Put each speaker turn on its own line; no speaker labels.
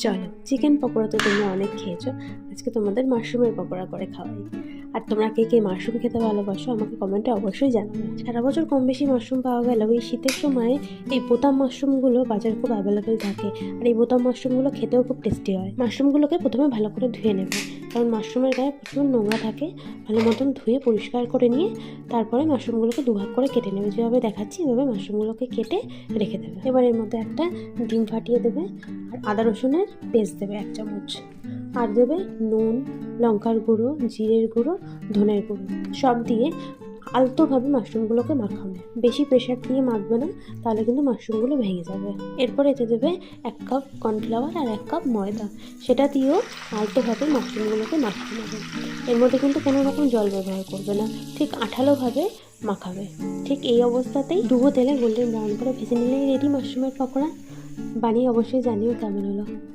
চলো, চিকেন পকোড়া তো তোমরা অনেক খেয়েছো, আজকে তোমাদের মাশরুমের পকোড়া করে খাওয়াই। আর তোমরা কে কে মাশরুম খেতে ভালোবাসো আমাকে কমেন্টে অবশ্যই জানাবে। সারা বছর কম বেশি মাশরুম পাওয়া গেলেও এই শীতের সময় এই বোতাম মাশরুমগুলো বাজারে খুব অ্যাভেলেবেল থাকে। আর এই বোতাম মাশরুমগুলো খেতেও খুব টেস্টি হয়। মাশরুমগুলোকে প্রথমে ভালো করে ধুয়ে নেবে, কারণ মাশরুমের গায়ে প্রচুর নোংরা থাকে। ভালো মতন ধুয়ে পরিষ্কার করে নিয়ে তারপরে মাশরুমগুলোকে দুভাগ করে কেটে নেবে। যেভাবে দেখাচ্ছি এভাবে মাশরুমগুলোকে কেটে রেখে দেবে। এবার এর মধ্যে একটা ডিম ফাটিয়ে দেবে, আর আদা রসুনের পেস্ট দেবে 1 চামচ, আর দেবে নুন, লঙ্কার গুঁড়ো, জিরের গুঁড়ো, ধনের গুঁড়ো, সব দিয়ে আলতোভাবে মাশরুমগুলোকে মাখাবে। বেশি প্রেশার দিয়ে মাখবে না, তাহলে কিন্তু মাশরুমগুলো ভেঙে যাবে। এরপর এতে দেবে 1 কাপ কর্নফ্লাওয়ার আর 1 কাপ ময়দা, সেটা দিয়েও আলতোভাবে মাশরুমগুলোকে মাখিয়ে নেবে। এর মধ্যে কিন্তু কোনো রকম জল ব্যবহার করবে না, ঠিক আঠালোভাবে মাখাবে। ঠিক এই অবস্থাতেই ডুবো তেলে গোল্ডেন ব্রাউন করে ভেজে নিলেই রেডি মাশরুমের পকোড়া। বানিয়ে অবশ্যই জানিও কেমন হলো।